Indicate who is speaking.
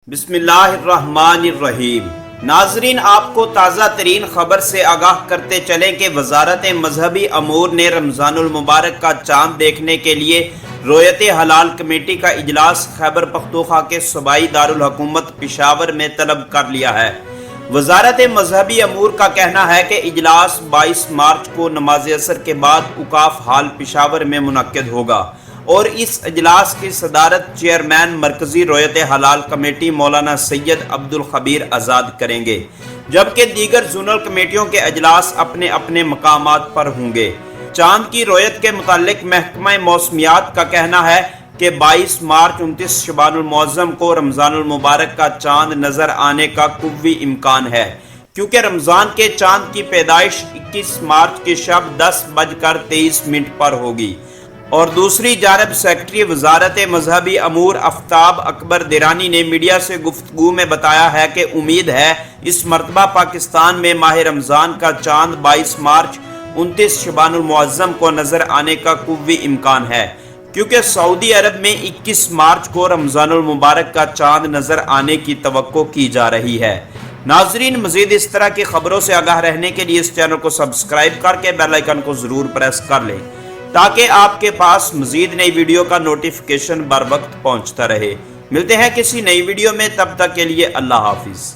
Speaker 1: بسم اللہ الرحمن الرحیم۔ ناظرین، آپ کو تازہ ترین خبر سے آگاہ کرتے چلیں کہ وزارت مذہبی امور نے رمضان المبارک کا چاند دیکھنے کے لیے رویت حلال کمیٹی کا اجلاس خیبر پختونخوا کے صوبائی دارالحکومت پشاور میں طلب کر لیا ہے۔ وزارت مذہبی امور کا کہنا ہے کہ اجلاس 22 مارچ کو نماز عصر کے بعد اوقاف ہال پشاور میں منعقد ہوگا اور اس اجلاس کی صدارت چیئرمین مرکزی رویت حلال کمیٹی مولانا سید عبدالخبیر آزاد کریں گے، جبکہ دیگر زونل کمیٹیوں کے اجلاس اپنے اپنے مقامات پر ہوں گے۔ چاند کی رویت کے متعلق محکمہ موسمیات کا کہنا ہے کہ 22 مارچ 29 شعبان المعظم کو رمضان المبارک کا چاند نظر آنے کا قوی امکان ہے، کیونکہ رمضان کے چاند کی پیدائش 21 مارچ کی شب 10:23 پر ہوگی۔ اور دوسری جانب سیکرٹری وزارت مذہبی امور آفتاب اکبر دیرانی نے میڈیا سے گفتگو میں بتایا ہے کہ امید ہے اس مرتبہ پاکستان میں ماہ رمضان کا چاند 22 مارچ 29 شعبان المعظم کو نظر آنے کا قوی امکان ہے، کیونکہ سعودی عرب میں 21 مارچ کو رمضان المبارک کا چاند نظر آنے کی توقع کی جا رہی ہے۔ ناظرین، مزید اس طرح کی خبروں سے آگاہ رہنے کے لیے اس چینل کو سبسکرائب کر کے بیل آئیکن کو ضرور پریس کر لیں تاکہ آپ کے پاس مزید نئی ویڈیو کا نوٹیفیکیشن بر وقت پہنچتا رہے۔ ملتے ہیں کسی نئی ویڈیو میں، تب تک کے لیے اللہ حافظ۔